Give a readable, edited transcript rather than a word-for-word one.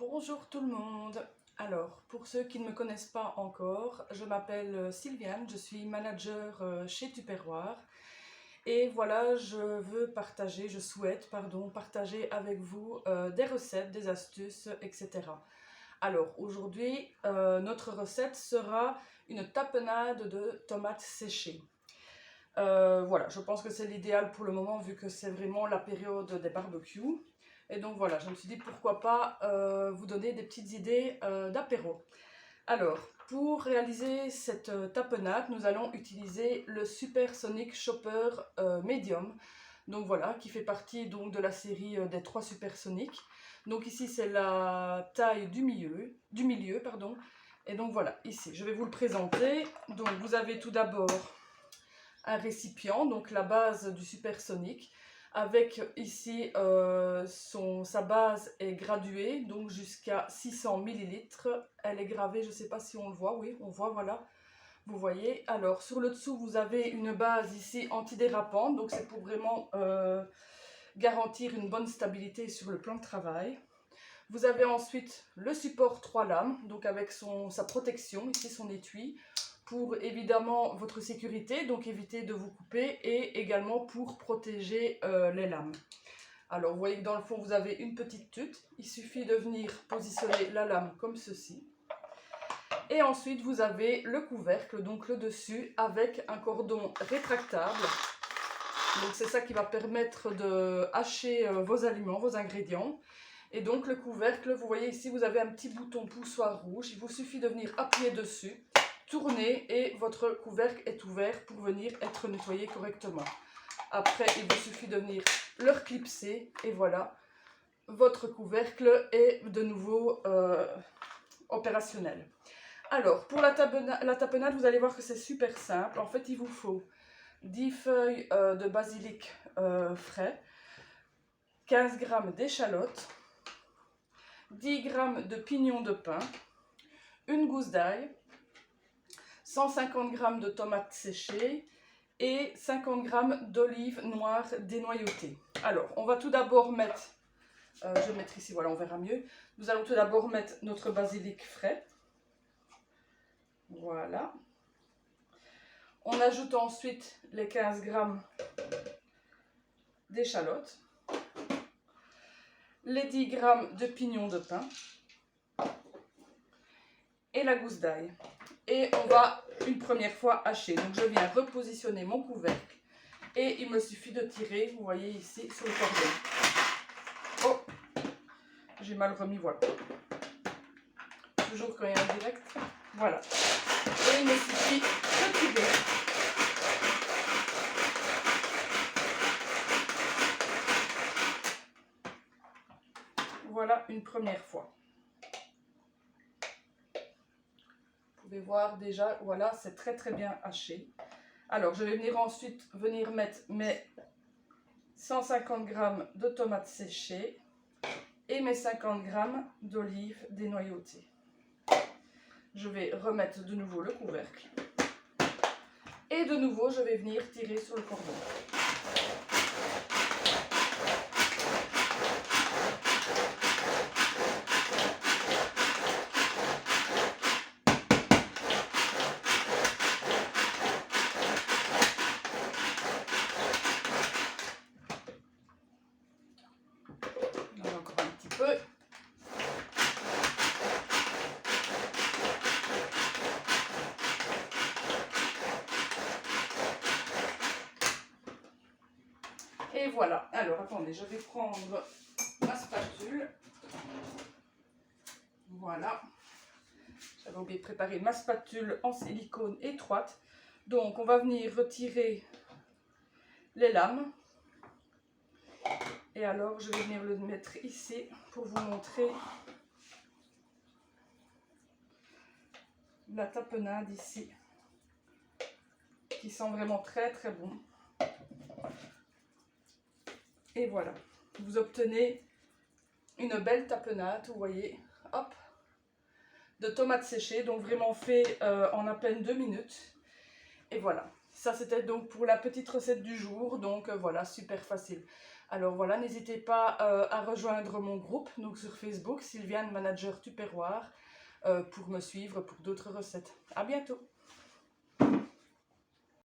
Bonjour tout le monde. Alors, pour ceux qui ne me connaissent pas encore, je m'appelle Sylviane, je suis manager chez Tupperware. Et voilà, je souhaite partager avec vous des recettes, des astuces, etc. Alors, aujourd'hui, notre recette sera une tapenade de tomates séchées. Voilà, je pense que c'est l'idéal pour le moment vu que c'est vraiment la période des barbecues. Et donc voilà, je me suis dit pourquoi pas vous donner des petites idées d'apéro. Alors, pour réaliser cette tapenade, nous allons utiliser le Supersonic Chopper Medium. Donc voilà, qui fait partie donc de la série des 3 supersoniques. Donc ici c'est la taille du milieu, pardon. Et donc voilà, ici je vais vous le présenter. Donc vous avez tout d'abord un récipient, donc la base du supersonique, avec ici sa base est graduée, donc jusqu'à 600 ml. Elle est gravée, je ne sais pas si on le voit, oui, on voit, voilà. Vous voyez, alors sur le dessous, vous avez une base ici antidérapante, donc c'est pour vraiment garantir une bonne stabilité sur le plan de travail. Vous avez ensuite le support 3 lames, donc avec sa protection, ici son étui, pour évidemment votre sécurité, donc éviter de vous couper, et également pour protéger les lames. Alors vous voyez que dans le fond vous avez une petite tute, il suffit de venir positionner la lame comme ceci. Et ensuite vous avez le couvercle, donc le dessus, avec un cordon rétractable. Donc c'est ça qui va permettre de hacher vos aliments, vos ingrédients. Et donc le couvercle, vous voyez ici, vous avez un petit bouton poussoir rouge. Il vous suffit de venir appuyer dessus, tourner et votre couvercle est ouvert pour venir être nettoyé correctement. Après, il vous suffit de venir le reclipser et voilà, votre couvercle est de nouveau opérationnel. Alors, pour la tapenade, vous allez voir que c'est super simple. En fait, il vous faut 10 feuilles de basilic frais, 15 g d'échalotes, 10 g de pignons de pin, une gousse d'ail, 150 g de tomates séchées et 50 g d'olives noires dénoyautées. Alors, on va tout d'abord mettre, je vais mettre ici, voilà, on verra mieux. Nous allons tout d'abord mettre notre basilic frais. Voilà. On ajoute ensuite les 15 g d'échalotes, les 10 g de pignons de pin et la gousse d'ail. Et on va une première fois hacher. Donc je viens repositionner mon couvercle et il me suffit de tirer, vous voyez ici, sur le cordon. Oh, j'ai mal remis, voilà. Toujours quand il y a un direct. Voilà. Et il me suffit de tirer. Voilà une première fois. Vous pouvez voir déjà, voilà, c'est très bien haché. Alors, je vais venir ensuite mettre mes 150 g de tomates séchées et mes 50 g d'olives dénoyautées. Je vais remettre de nouveau le couvercle. Et de nouveau, je vais venir tirer sur le cordon. Encore un petit peu. Et voilà. Alors, attendez, je vais prendre ma spatule. Voilà. J'avais oublié de préparer ma spatule en silicone étroite. Donc, on va venir retirer les lames. Et alors, je vais venir le mettre ici pour vous montrer la tapenade ici, qui sent vraiment très bon. Et voilà, vous obtenez une belle tapenade, vous voyez, hop, de tomates séchées, donc vraiment fait en à peine 2 minutes. Et voilà, ça c'était donc pour la petite recette du jour, donc voilà, super facile. Alors voilà, n'hésitez pas à rejoindre mon groupe, donc sur Facebook, Sylviane Manager Tupperware, pour me suivre pour d'autres recettes. À bientôt!